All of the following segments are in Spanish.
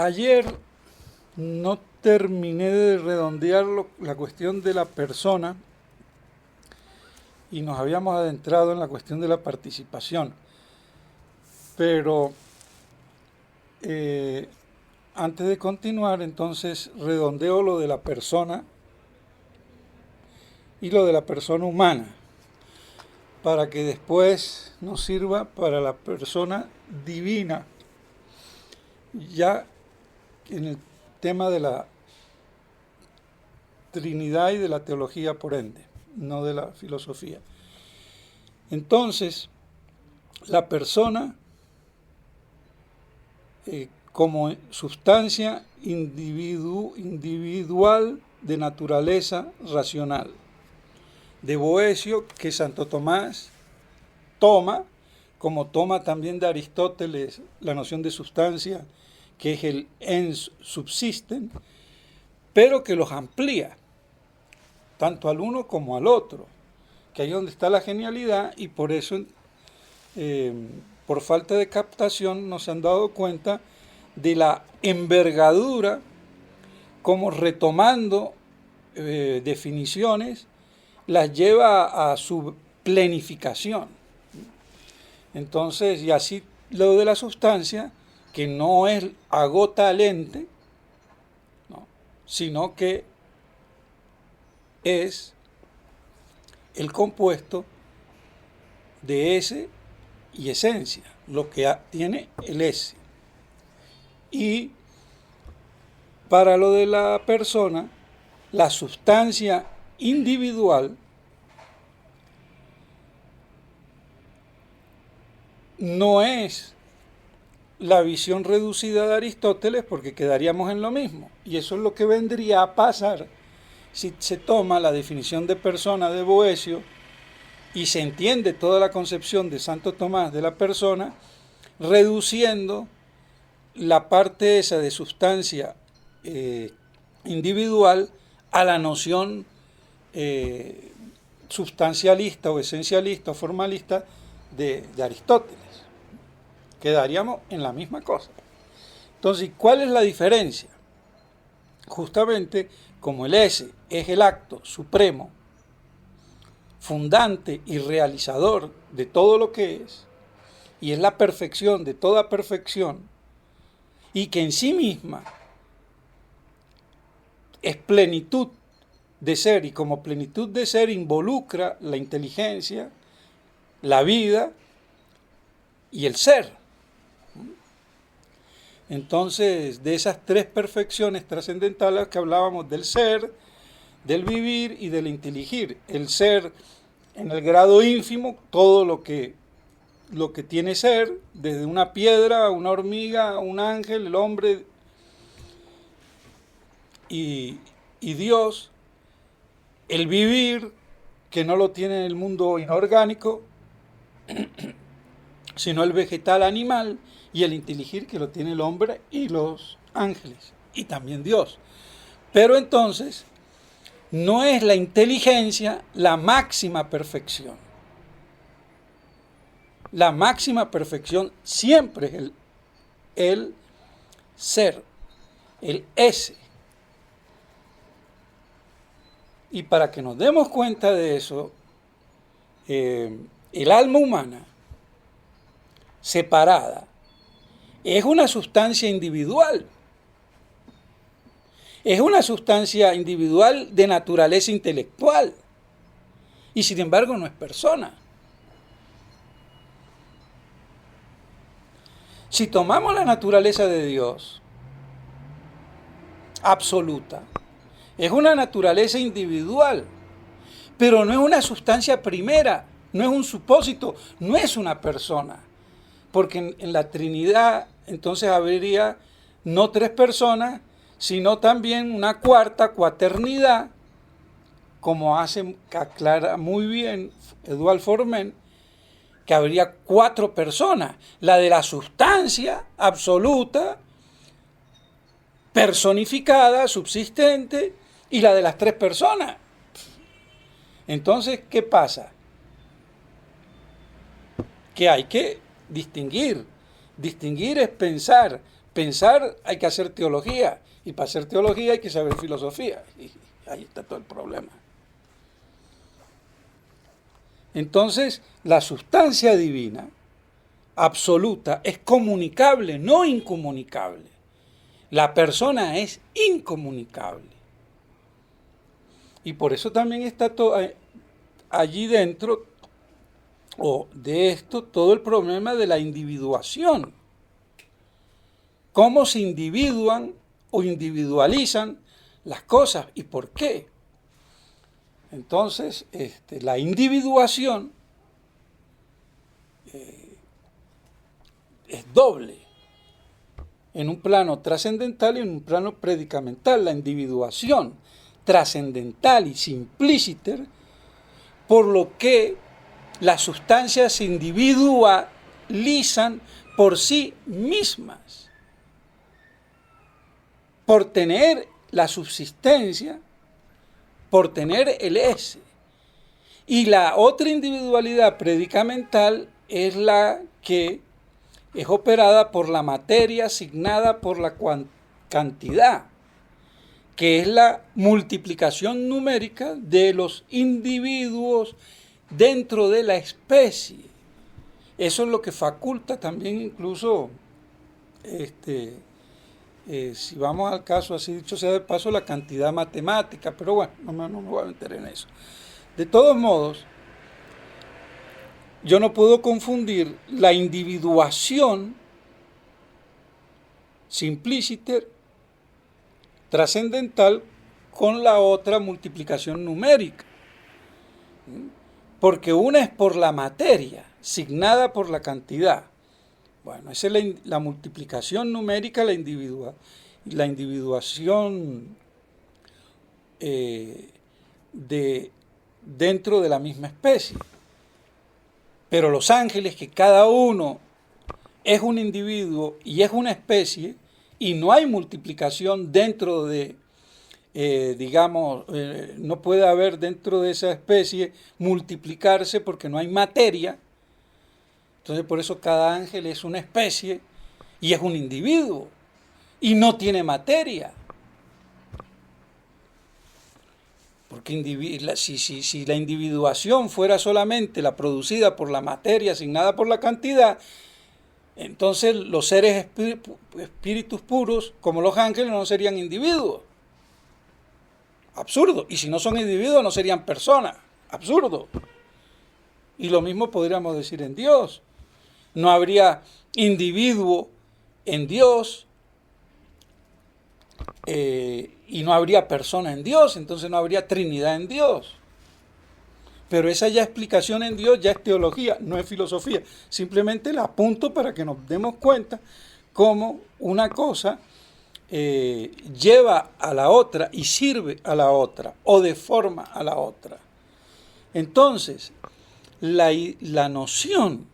Ayer no terminé de redondear la cuestión de la persona y nos habíamos adentrado en la cuestión de la participación. Pero antes de continuar, entonces redondeo lo de la persona y lo de la persona humana, para que después nos sirva para la persona divina, ya en el tema de la Trinidad y de la teología por ende, no de la filosofía. Entonces, la persona como sustancia individual de naturaleza racional. De Boecio, que Santo Tomás toma, como toma también de Aristóteles la noción de sustancia, que es el ens subsisten, pero que los amplía, tanto al uno como al otro, que ahí es donde está la genialidad, y por eso, por falta de captación, no se han dado cuenta de la envergadura, como retomando definiciones, las lleva a su plenificación. Entonces, y así lo de la sustancia, que no es agota al ente, ¿no?, sino que es el compuesto de ese y esencia, lo que tiene el ese. Y para lo de la persona, la sustancia individual no es la visión reducida de Aristóteles, porque quedaríamos en lo mismo. Y eso es lo que vendría a pasar si se toma la definición de persona de Boecio y se entiende toda la concepción de Santo Tomás de la persona, reduciendo la parte esa de sustancia individual a la noción sustancialista o esencialista o formalista de Aristóteles. Quedaríamos en la misma cosa. Entonces, ¿cuál es la diferencia? Justamente, como el ese es el acto supremo, fundante y realizador de todo lo que es, y es la perfección de toda perfección, y que en sí misma es plenitud de ser, y como plenitud de ser involucra la inteligencia, la vida y el ser. Entonces, de esas tres perfecciones trascendentales que hablábamos, del ser, del vivir y del inteligir. El ser en el grado ínfimo, todo lo que tiene ser, desde una piedra, una hormiga, un ángel, el hombre y Dios. El vivir, que no lo tiene el mundo inorgánico, sino el vegetal animal, y el inteligir, que lo tiene el hombre y los ángeles, y también Dios. Pero entonces, no es la inteligencia la máxima perfección. La máxima perfección siempre es el ser, el ese. Y para que nos demos cuenta de eso, el alma humana, separada, es una sustancia individual. Es una sustancia individual de naturaleza intelectual. Y sin embargo no es persona. Si tomamos la naturaleza de Dios, absoluta, es una naturaleza individual, pero no es una sustancia primera, no es un supósito, no es una persona. Porque en la Trinidad entonces habría no tres personas, sino también una cuaternidad, como aclara muy bien Eduard Formen, que habría cuatro personas: la de la sustancia absoluta, personificada, subsistente, y la de las tres personas. Entonces, ¿qué pasa? Que hay que distinguir. Distinguir es pensar, pensar hay que hacer teología, y para hacer teología hay que saber filosofía, y ahí está todo el problema. Entonces, la sustancia divina absoluta es comunicable, no incomunicable. La persona es incomunicable. Y por eso también está allí dentro, o de esto, todo el problema de la individuación. Cómo se individuan o individualizan las cosas y por qué. Entonces, la individuación es doble, en un plano trascendental y en un plano predicamental. La individuación trascendental y simpliciter, por lo que las sustancias se individualizan por sí mismas, por tener la subsistencia, por tener el ese. Y la otra individualidad predicamental es la que es operada por la materia asignada por la cantidad, que es la multiplicación numérica de los individuos dentro de la especie. Eso es lo que faculta también incluso, si vamos al caso, así dicho sea de paso, la cantidad matemática, pero bueno, no me voy a meter en eso. De todos modos, yo no puedo confundir la individuación simpliciter trascendental con la otra multiplicación numérica, porque una es por la materia, signada por la cantidad. Bueno, esa es la multiplicación numérica, la individuación dentro de la misma especie. Pero los ángeles, que cada uno es un individuo y es una especie, y no hay multiplicación dentro de, no puede haber dentro de esa especie multiplicarse porque no hay materia. Entonces por eso cada ángel es una especie y es un individuo y no tiene materia. Porque si la individuación fuera solamente la producida por la materia asignada por la cantidad, entonces los seres espíritus puros, como los ángeles, no serían individuos. Absurdo. Y si no son individuos, no serían personas. Absurdo. Y lo mismo podríamos decir en Dios. No habría individuo en Dios y no habría persona en Dios, entonces no habría Trinidad en Dios. Pero esa ya explicación en Dios ya es teología, no es filosofía. Simplemente la apunto para que nos demos cuenta cómo una cosa lleva a la otra y sirve a la otra o deforma a la otra. Entonces, la noción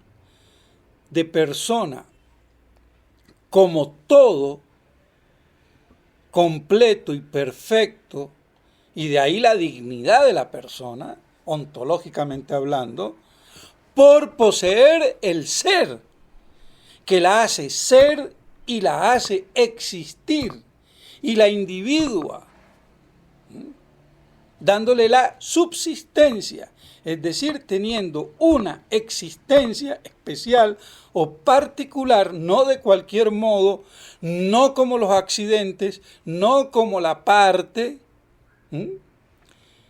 de persona como todo completo y perfecto, y de ahí la dignidad de la persona, ontológicamente hablando, por poseer el ser, que la hace ser y la hace existir, y la individua, dándole la subsistencia, es decir, teniendo una existencia especial o particular, no de cualquier modo, no como los accidentes, no como la parte,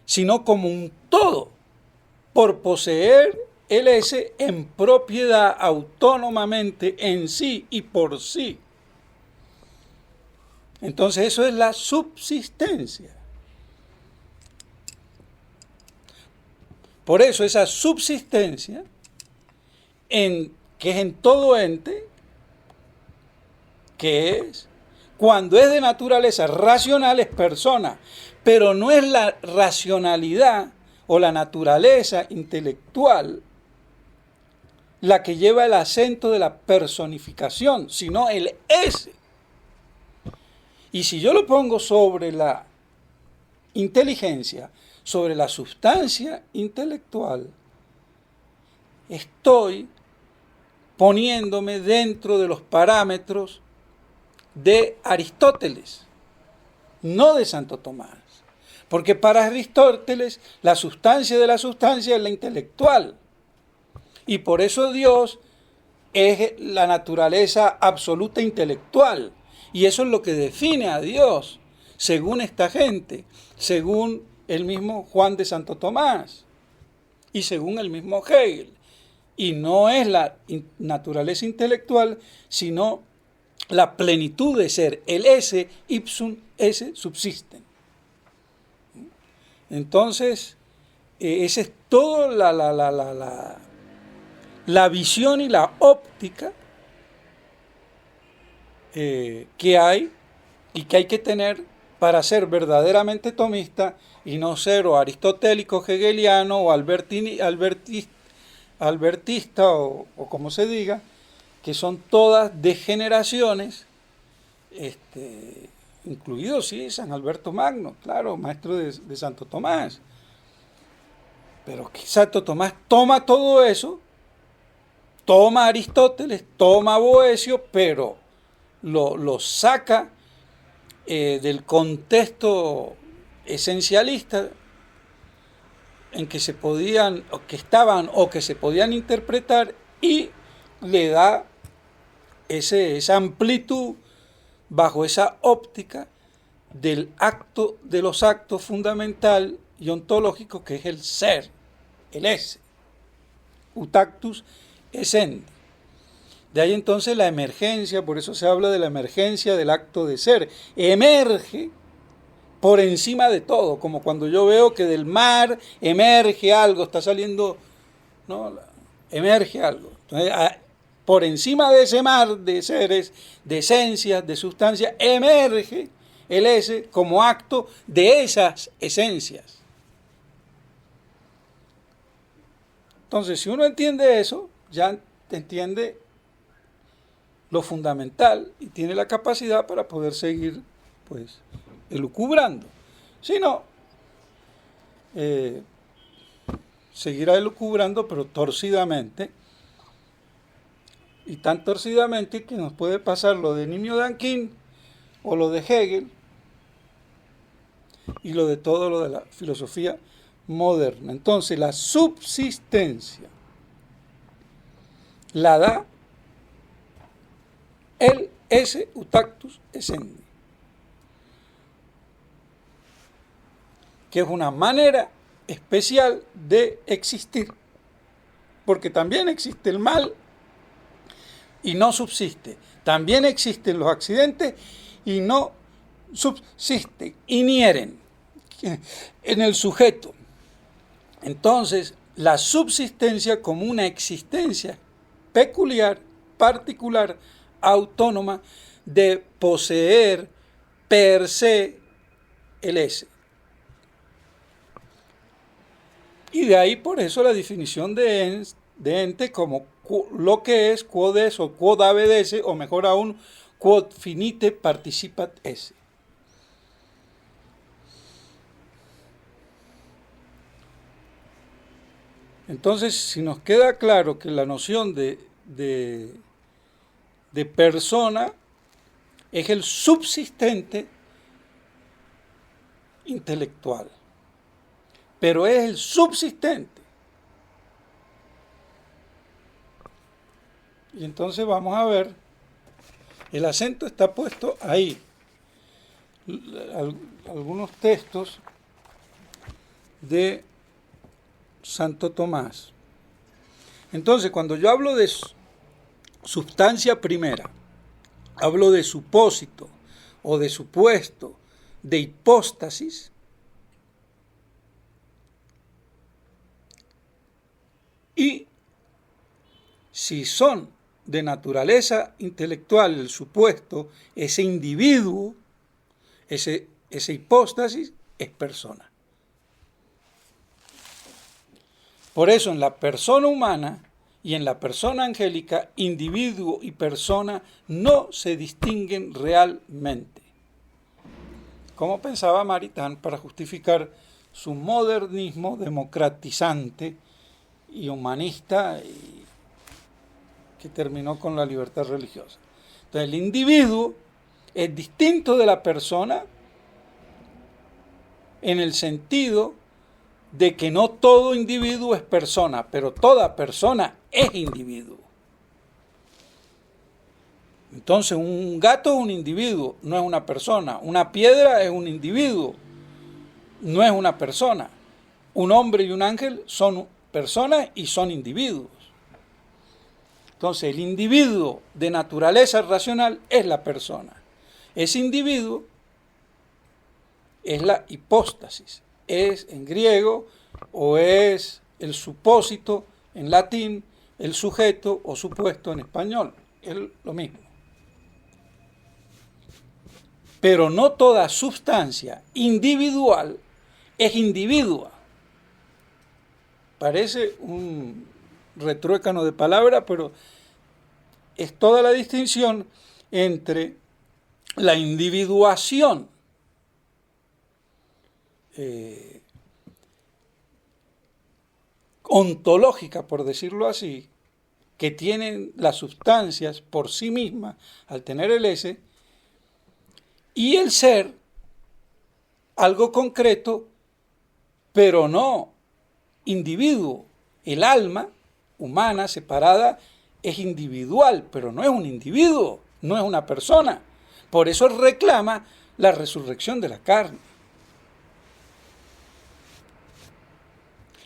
sino como un todo, por poseer el ese en propiedad autónomamente en sí y por sí. Entonces eso es la subsistencia. Por eso esa subsistencia, que es en todo ente, que es, cuando es de naturaleza racional, es persona, pero no es la racionalidad o la naturaleza intelectual la que lleva el acento de la personificación, sino el ese. Y si yo lo pongo sobre la inteligencia, sobre la sustancia intelectual, estoy poniéndome dentro de los parámetros de Aristóteles, no de Santo Tomás. Porque para Aristóteles la sustancia de la sustancia es la intelectual. Y por eso Dios es la naturaleza absoluta intelectual. Y eso es lo que define a Dios, según esta gente, según el mismo Juan de Santo Tomás y según el mismo Hegel. Y no es la naturaleza intelectual, sino la plenitud de ser, el esse ipsum esse subsisten. Entonces, esa es toda la visión y la óptica que hay y que hay que tener para ser verdaderamente tomista y no ser o aristotélico hegeliano o albertista o como se diga, que son todas degeneraciones, incluido sí San Alberto Magno, claro, maestro de Santo Tomás. Pero que Santo Tomás toma todo eso, toma Aristóteles, toma Boecio, pero lo saca del contexto esencialista en que se podían, o que estaban, o que se podían interpretar, y le da esa amplitud bajo esa óptica del acto de los actos fundamental y ontológico, que es el ser, el esse, utactus essendi. De ahí entonces la emergencia, por eso se habla de la emergencia del acto de ser. Emerge por encima de todo, como cuando yo veo que del mar emerge algo, está saliendo, ¿no? Emerge algo. Entonces, por encima de ese mar de seres, de esencias, de sustancias, emerge el esse como acto de esas esencias. Entonces, si uno entiende eso, ya entiende lo fundamental y tiene la capacidad para poder seguir, pues, elucubrando. Si no, seguirá elucubrando, pero torcidamente, y tan torcidamente que nos puede pasar lo de Nimio Danquín o lo de Hegel y lo de todo lo de la filosofía moderna. Entonces, la subsistencia la da el esse utactus essendi, que es una manera especial de existir, porque también existe el mal y no subsiste, también existen los accidentes y no subsisten, inhieren en el sujeto. Entonces, la subsistencia como una existencia peculiar, particular, autónoma, de poseer per se el esse. Y de ahí por eso la definición de ente como lo que es, quod es o quod habet esse, o mejor aún, quod finite participat esse. Entonces, si nos queda claro que la noción de persona es el subsistente intelectual, pero es el subsistente. Y entonces vamos a ver, el acento está puesto ahí. Algunos textos de Santo Tomás. Entonces, cuando yo hablo de sustancia primera, hablo de supósito o de supuesto, de hipóstasis, y si son de naturaleza intelectual el supuesto, ese individuo, esa hipóstasis es persona. Por eso en la persona humana y en la persona angélica, individuo y persona no se distinguen realmente. Como pensaba Maritain para justificar su modernismo democratizante y humanista que terminó con la libertad religiosa. Entonces el individuo es distinto de la persona en el sentido de que no todo individuo es persona, pero toda persona es individuo. Entonces un gato es un individuo, no es una persona. Una piedra es un individuo, no es una persona. Un hombre y un ángel son personas y son individuos. Entonces el individuo de naturaleza racional es la persona. Ese individuo es la hipóstasis, es en griego o es el supósito en latín, el sujeto o supuesto en español, es lo mismo. Pero no toda sustancia individual es individua. Parece un retruécano de palabra, pero es toda la distinción entre la individuación ontológica, por decirlo así, que tienen las sustancias por sí mismas al tener el S, y el ser, algo concreto, pero no individuo. El alma humana separada es individual, pero no es un individuo, no es una persona. Por eso reclama la resurrección de la carne.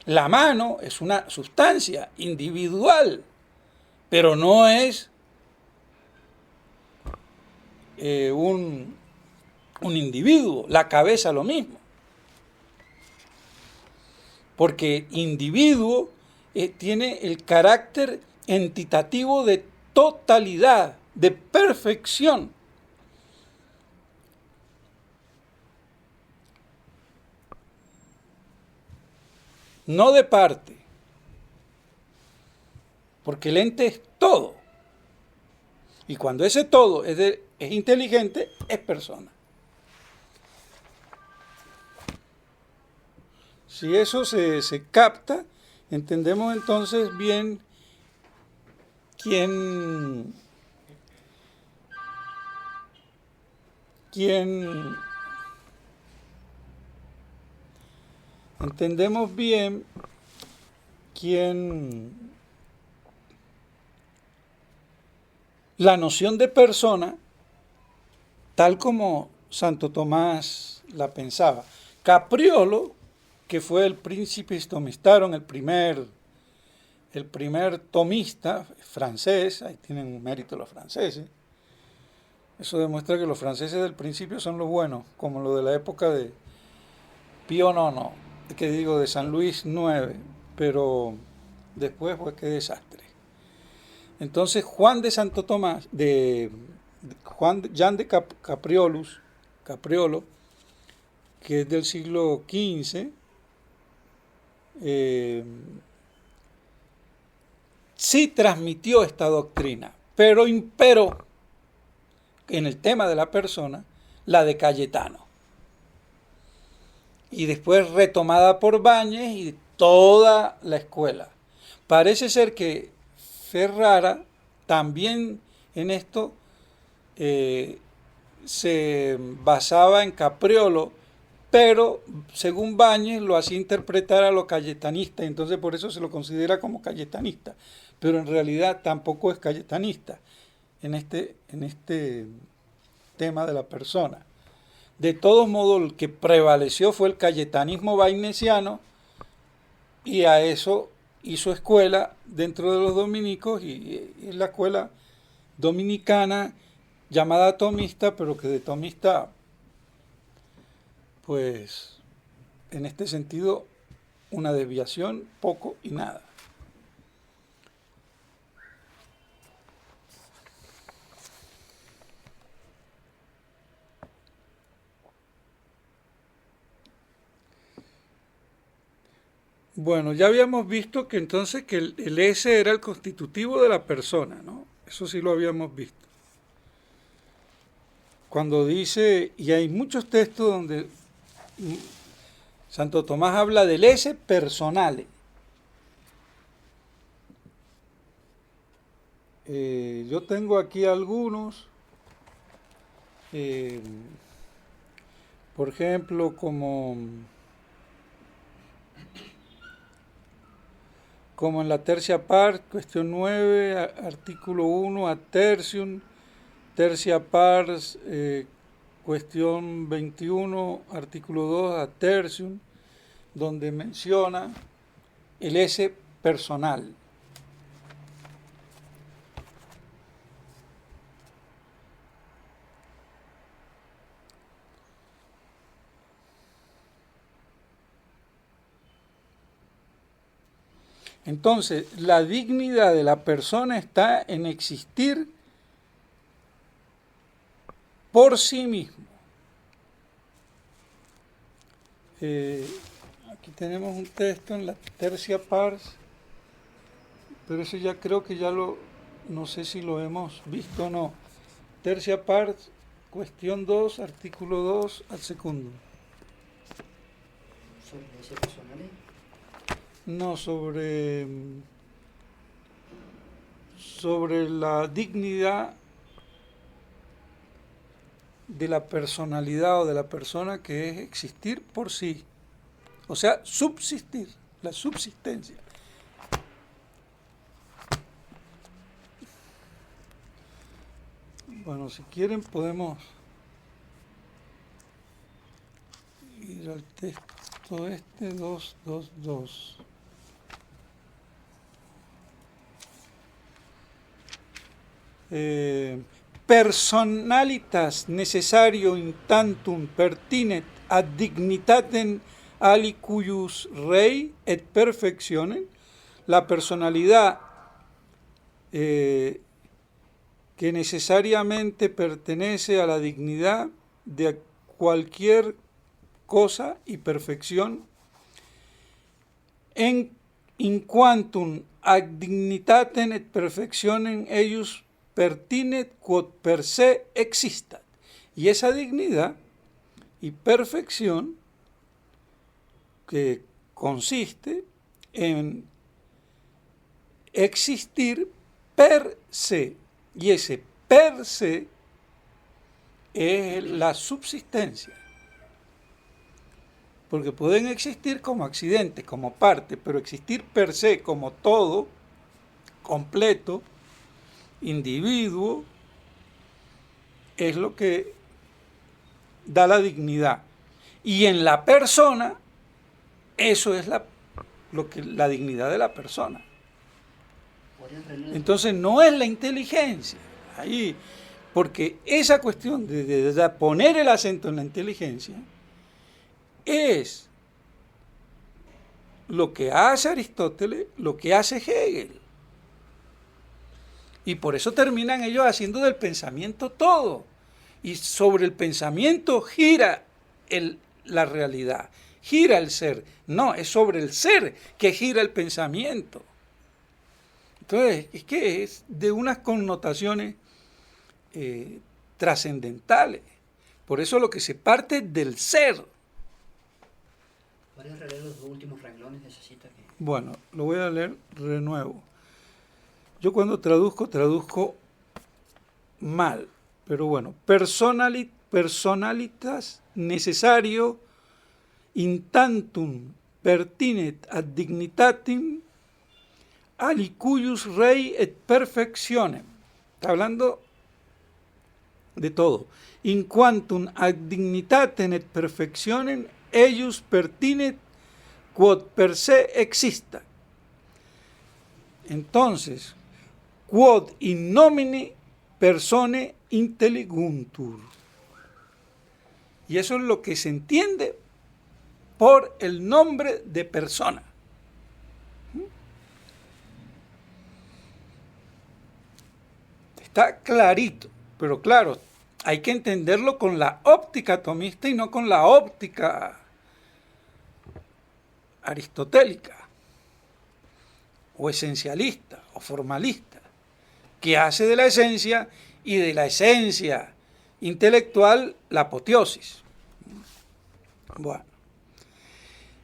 La mano es una sustancia individual, pero no es un individuo. La cabeza lo mismo. Porque individuo tiene el carácter entitativo de totalidad, de perfección. No de parte. Porque el ente es todo. Y cuando ese todo es inteligente, es persona. Si eso se capta, entendemos entonces bien quién entendemos bien la noción de persona tal como Santo Tomás la pensaba. Capriolo, que fue el Principis Tomistarum, el primer tomista francés, ahí tienen un mérito los franceses. Eso demuestra que los franceses del principio son los buenos, como lo de la época de Pío IX, que digo, de San Luis IX, pero después fue qué desastre. Entonces Juan de Santo Tomás, Jean de Capriolo, que es del siglo XV, sí transmitió esta doctrina, pero imperó en el tema de la persona la de Cayetano. Y después retomada por Báñez y toda la escuela. Parece ser que Ferrara también en esto se basaba en Capriolo, pero según Báñez lo hacía interpretar a lo cayetanista, entonces por eso se lo considera como cayetanista, pero en realidad tampoco es cayetanista en este tema de la persona. De todos modos, el que prevaleció fue el cayetanismo wagnesiano, y a eso hizo escuela dentro de los dominicos, y es la escuela dominicana llamada tomista, pero que de tomista, pues, en este sentido, una desviación, poco y nada. Bueno, ya habíamos visto que entonces que el S era el constitutivo de la persona, ¿no? Eso sí lo habíamos visto. Cuando dice, y hay muchos textos donde Santo Tomás habla del S personale. Yo tengo aquí algunos. eh, por ejemplo, como en la tercia part, cuestión 9, artículo 1, ad tertium, tercia pars, cuestión 21, artículo 2, ad tertium, donde menciona el S personal. Entonces, la dignidad de la persona está en existir por sí mismo. Aquí tenemos un texto en la tercia pars, pero eso ya creo que no sé si lo hemos visto o no. Tercia pars, cuestión 2, artículo 2, al segundo. ¿Sobre ese personal? No, sobre la dignidad de la personalidad o de la persona, que es existir por sí, o sea, subsistir, la subsistencia. Bueno, si quieren podemos ir al texto este 222. Personalitas necessario in tantum pertinet ad dignitatem alicuius rei et perfectionem. La personalidad que necesariamente pertenece a la dignidad de cualquier cosa y perfección, in quantum ad dignitatem et perfectionem eius pertinet quod per se existat. Y esa dignidad y perfección, que consiste en existir per se, y ese per se es la subsistencia. Porque pueden existir como accidentes, como parte, pero existir per se como todo, completo, individuo, es lo que da la dignidad. Y en la persona, eso es la dignidad de la persona. Entonces no es la inteligencia, ahí, porque esa cuestión de poner el acento en la inteligencia es lo que hace Aristóteles, lo que hace Hegel. Y por eso terminan ellos haciendo del pensamiento todo. Y sobre el pensamiento gira la realidad, gira el ser. No, es sobre el ser que gira el pensamiento. Entonces, es que es de unas connotaciones trascendentales. Por eso lo que se parte del ser. ¿Puedes releer los dos últimos renglones de esa cita? Bueno, lo voy a leer de nuevo. Yo cuando traduzco mal, pero bueno, personalitas necessario in tantum pertinet ad dignitatem alicuius rei et perfectionem. Está hablando de todo. In quantum ad dignitatem et perfectionem eius pertinet quod per se exista. Entonces, quod in nomine persone intelliguntur. Y eso es lo que se entiende por el nombre de persona. Está clarito, pero claro, hay que entenderlo con la óptica tomista y no con la óptica aristotélica, o esencialista, o formalista, que hace de la esencia y de la esencia intelectual la apoteosis. Bueno.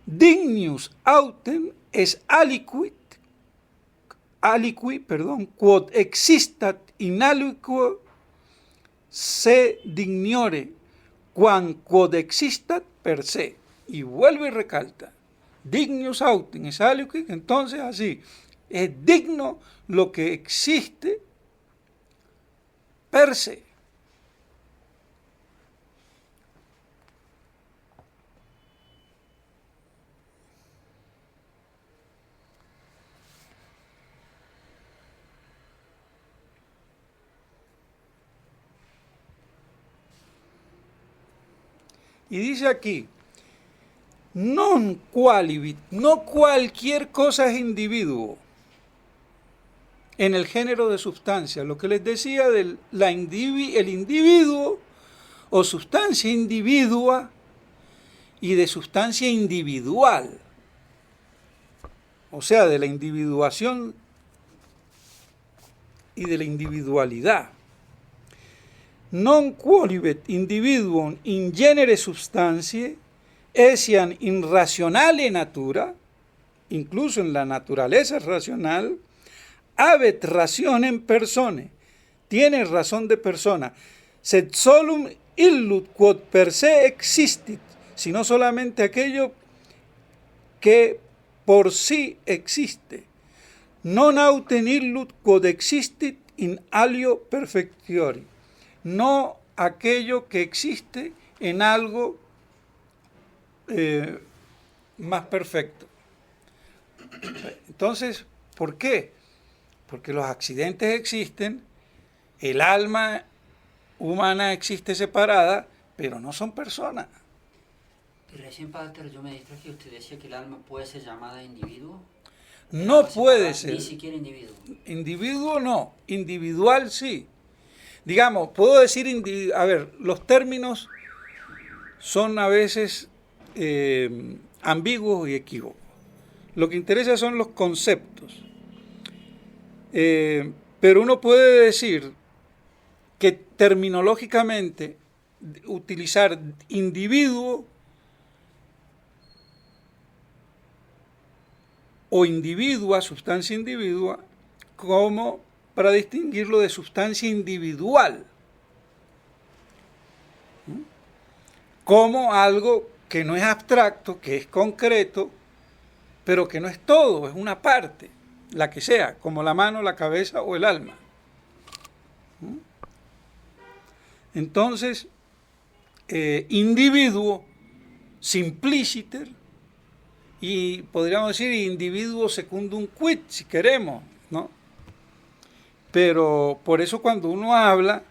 Dignius autem es aliqui, quod existat in aliquo se dignore quam quod existat per se. Y vuelve y recalca, dignus autem es algo que entonces así, es digno lo que existe per se. Y dice aquí, non qualibit, no cualquier cosa es individuo en el género de sustancia. Lo que les decía del el individuo o sustancia individua y de sustancia individual. O sea, de la individuación y de la individualidad. Non qualibet individuum in genere substantiae essian in rationale natura, incluso en la naturaleza racional, habet rationem persone, tiene razón de persona, sed solum illud quod per se existit, sino solamente aquello que por sí existe, non autem illud quod existit in alio perfectiori, no aquello que existe en algo más perfecto. Entonces, ¿por qué? Porque los accidentes existen, el alma humana existe separada, pero no son personas. Y recién, Pater, yo me distraje y usted decía que el alma puede ser llamada individuo. No puede ser. Ni siquiera individuo. Individuo no, individual sí. Digamos, puedo decir, a ver, los términos son a veces ambiguos y equívocos. Lo que interesa son los conceptos. Pero uno puede decir que terminológicamente utilizar individuo o individua, sustancia individua, como para distinguirlo de sustancia individual, como algo que no es abstracto, que es concreto, pero que no es todo, es una parte, la que sea, como la mano, la cabeza o el alma. Entonces, individuo, simpliciter, y podríamos decir individuo secundum quid, si queremos, ¿no? Pero por eso cuando uno habla,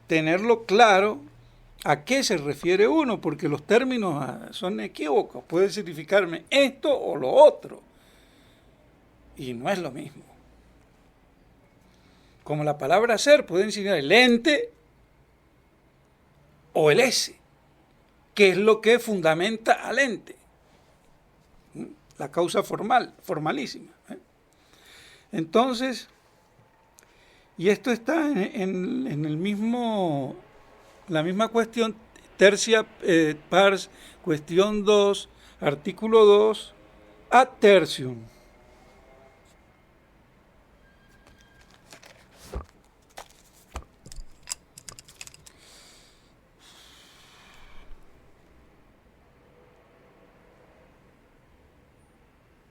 tenerlo claro a qué se refiere uno, porque los términos son equívocos, puede significarme esto o lo otro, y no es lo mismo. Como la palabra ser puede significar el ente o el ese, que es lo que fundamenta al ente, la causa formal, formalísima. Entonces, y esto está en el mismo, la misma cuestión, tercia pars, cuestión 2, artículo 2, ad tertium.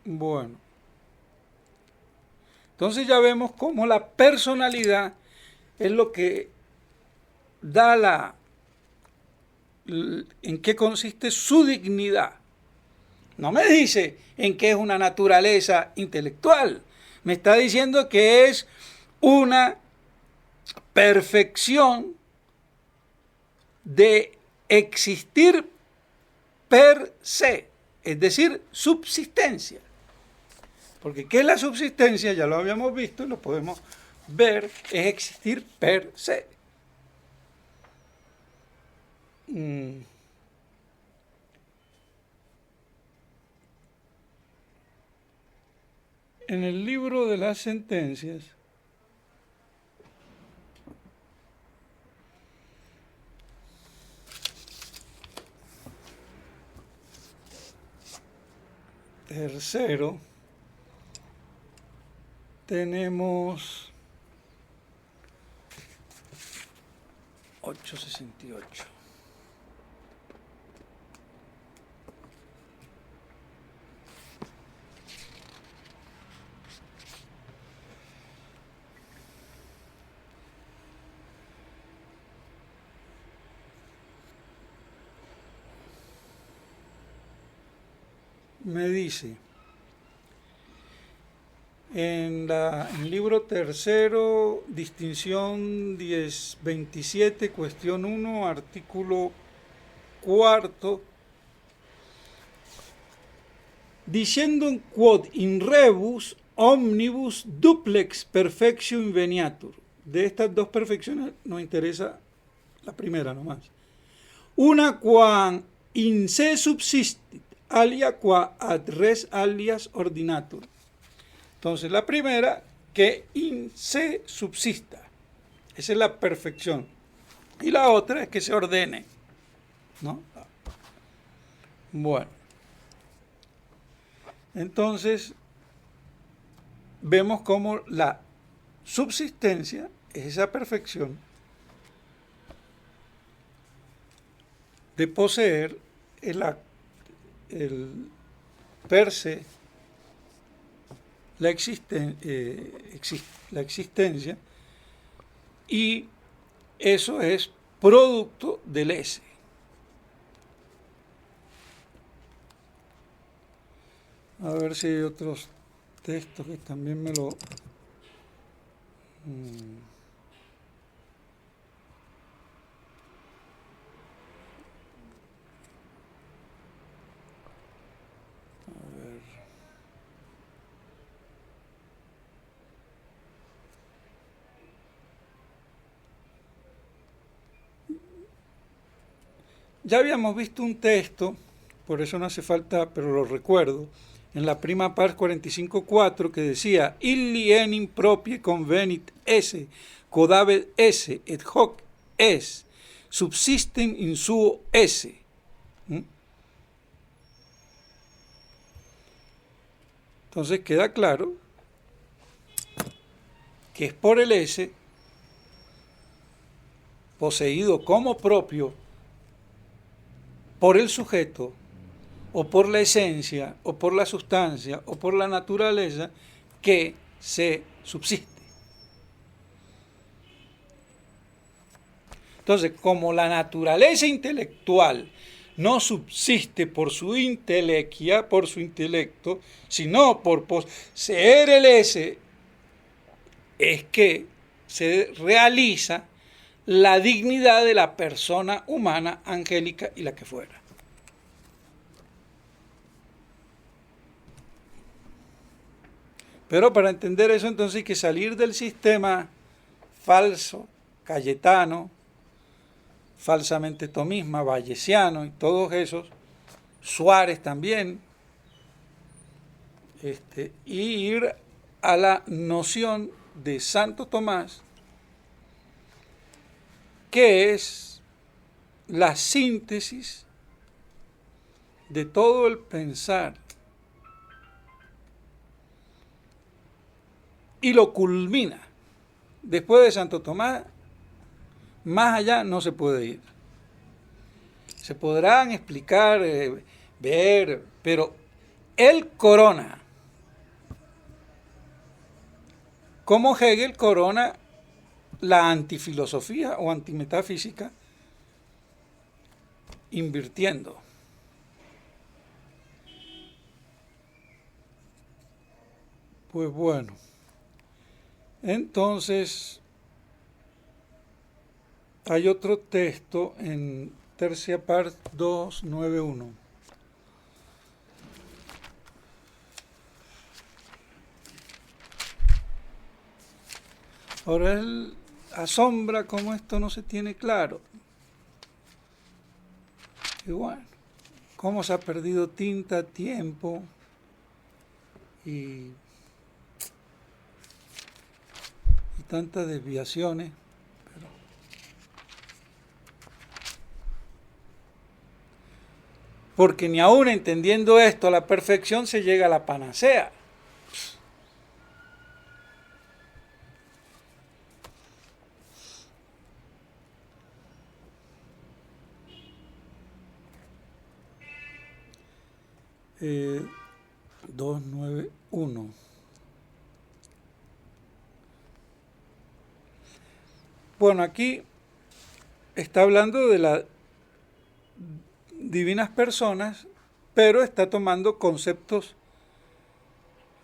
Bueno. Entonces ya vemos cómo la personalidad es lo que da en qué consiste su dignidad. No me dice en qué es una naturaleza intelectual, me está diciendo que es una perfección de existir per se, es decir, subsistencia. Porque ¿qué es la subsistencia? Ya lo habíamos visto y lo podemos ver, es existir per se. En el libro de las sentencias, tercero, tenemos 868. Me dice, en el libro tercero, distinción 1027, cuestión 1, artículo cuarto, diciendo quod in rebus omnibus duplex perfectium veniatur. De estas dos perfecciones nos interesa la primera nomás. Una quan in se subsistit, alia qua ad res alias ordinatur. Entonces, la primera, que in se subsista. Esa es la perfección. Y la otra es que se ordene, ¿no? Bueno. Entonces, vemos cómo la subsistencia es esa perfección de poseer el per se la existencia, y eso es producto del ese. A ver si hay otros textos que también me lo... Ya habíamos visto un texto, por eso no hace falta, pero lo recuerdo, en la prima pars 45.4, que decía, illi enim proprie convenit esse, quodabet esse, et hoc es, subsisten in suo esse. Entonces queda claro que es por el esse, poseído como propio, por el sujeto, o por la esencia, o por la sustancia, o por la naturaleza, que se subsiste. Entonces, como la naturaleza intelectual no subsiste por su intelequia, por su intelecto, sino por poseer el ese, es que se realiza la dignidad de la persona humana, angélica y la que fuera. Pero para entender eso, entonces hay que salir del sistema falso, cayetano, falsamente tomisma, vallesiano y todos esos, Suárez también, y ir a la noción de Santo Tomás, que es la síntesis de todo el pensar y lo culmina. Después de Santo Tomás, más allá no se puede ir. Se podrán explicar, ver, pero él corona, como Hegel corona la antifilosofía o antimetafísica, invirtiendo. Pues bueno, entonces hay otro texto en Tercia Part 291. Ahora él asombra cómo esto no se tiene claro. Y bueno, cómo se ha perdido tinta, tiempo y tantas desviaciones. Porque ni aún entendiendo esto a la perfección se llega a la panacea. 291. Bueno, aquí está hablando de las divinas personas, pero está tomando conceptos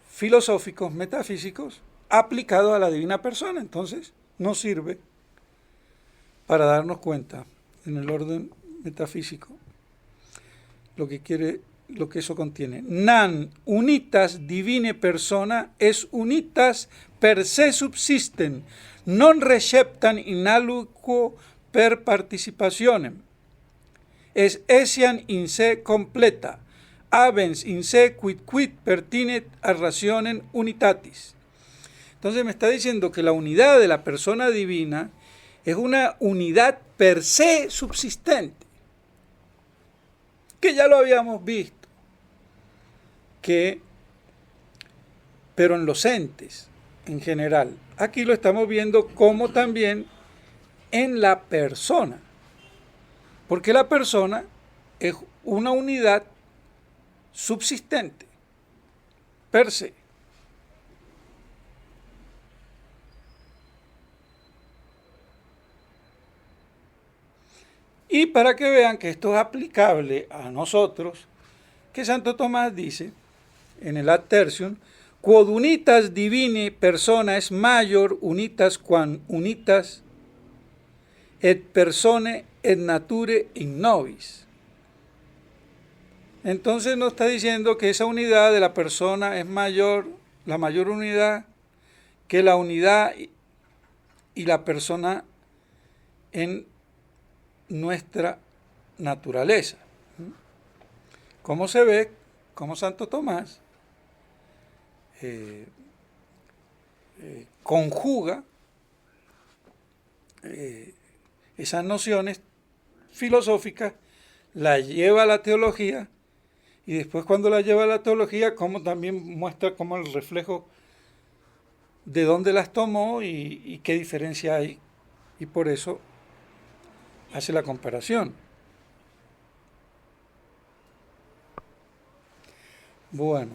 filosóficos, metafísicos, aplicados a la divina persona. Entonces, no sirve para darnos cuenta en el orden metafísico lo que eso contiene. Nan unitas divine persona es unitas per se subsisten, non receptan in aliquo per participationem. Es essian in se completa, habens in se quid pertinet a rationem unitatis. Entonces me está diciendo que la unidad de la persona divina es una unidad per se subsistente, que ya lo habíamos visto, pero en los entes en general. Aquí lo estamos viendo como también en la persona, porque la persona es una unidad subsistente, per se. Y para que vean que esto es aplicable a nosotros, que Santo Tomás dice en el Ad Tertium, quod unitas divini persona es mayor unitas quam unitas et persone et nature in nobis. Entonces nos está diciendo que esa unidad de la persona es mayor, la mayor unidad que la unidad y la persona en nuestra naturaleza. ¿Cómo se ve? Como Santo Tomás conjuga esas nociones filosóficas, las lleva a la teología, y después cuando la lleva a la teología, como también muestra como el reflejo de dónde las tomó y qué diferencia hay, y por eso hace la comparación. Bueno,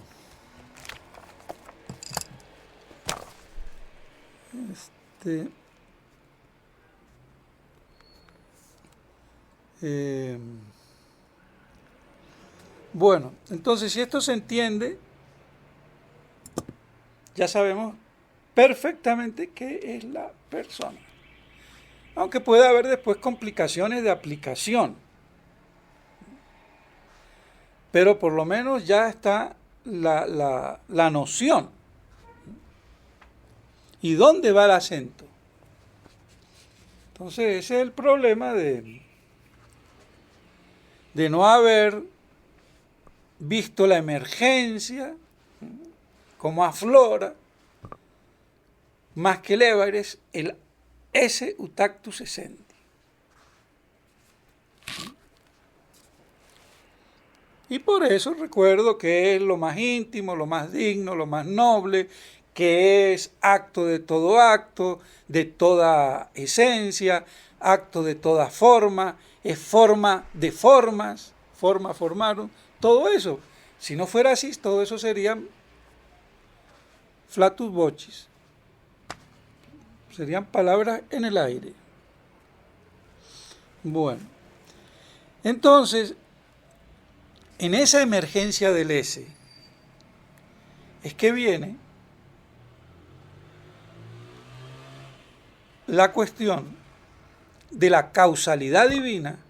bueno, entonces si esto se entiende, ya sabemos perfectamente qué es la persona. Aunque puede haber después complicaciones de aplicación. Pero por lo menos ya está la noción. ¿Y dónde va el acento? Entonces ese es el problema de no haber visto la emergencia, como aflora, más que levares, el esse utactus essendi. Y por eso recuerdo que es lo más íntimo, lo más digno, lo más noble, que es acto de toda esencia, acto de toda forma, es forma de formas, forma formarum, todo eso. Si no fuera así, todo eso sería flatus vocis. Serían palabras en el aire. Bueno, entonces, en esa emergencia del ese, es que viene la cuestión de la causalidad divina,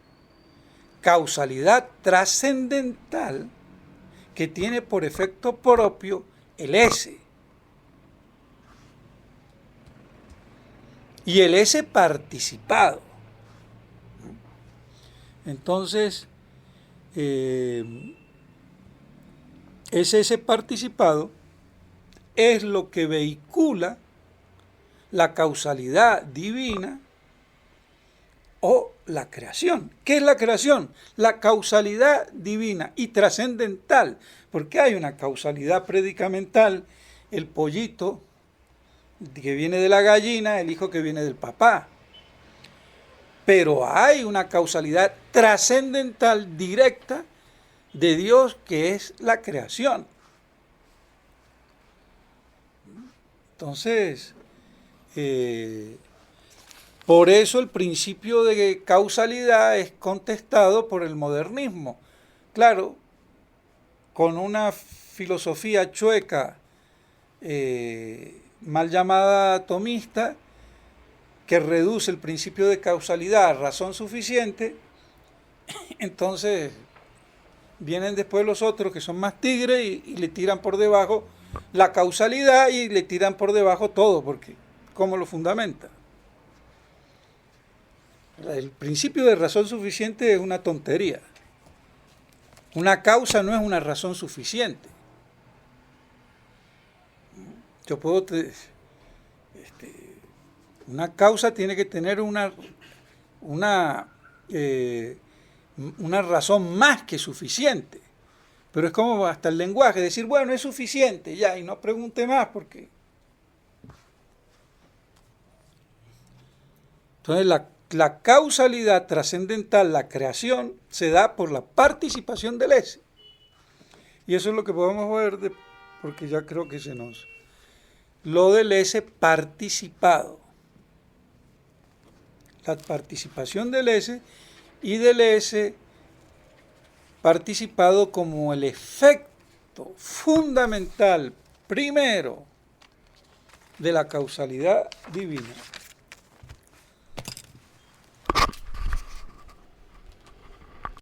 causalidad trascendental, que tiene por efecto propio el ese. Y el ese participado. Entonces, ese participado es lo que vehicula la causalidad divina o la creación. ¿Qué es la creación? La causalidad divina y trascendental, porque hay una causalidad predicamental, el pollito que viene de la gallina, el hijo que viene del papá. Pero hay una causalidad trascendental directa de Dios, que es la creación. Entonces, por eso el principio de causalidad es contestado por el modernismo. Claro, con una filosofía chueca mal llamada atomista, que reduce el principio de causalidad a razón suficiente. Entonces vienen después los otros que son más tigres y le tiran por debajo la causalidad y le tiran por debajo todo, porque ¿cómo lo fundamenta? El principio de razón suficiente es una tontería. Una causa no es una razón suficiente. Yo puedo... una causa tiene que tener una razón más que suficiente. Pero es como hasta el lenguaje, decir, bueno, es suficiente, ya, y no pregunte más, porque... Entonces la causalidad trascendental, la creación, se da por la participación del ese. Y eso es lo que podemos ver, porque ya creo que se nos... Lo del ese participado. La participación del ese y del ese participado como el efecto fundamental, primero, de la causalidad divina.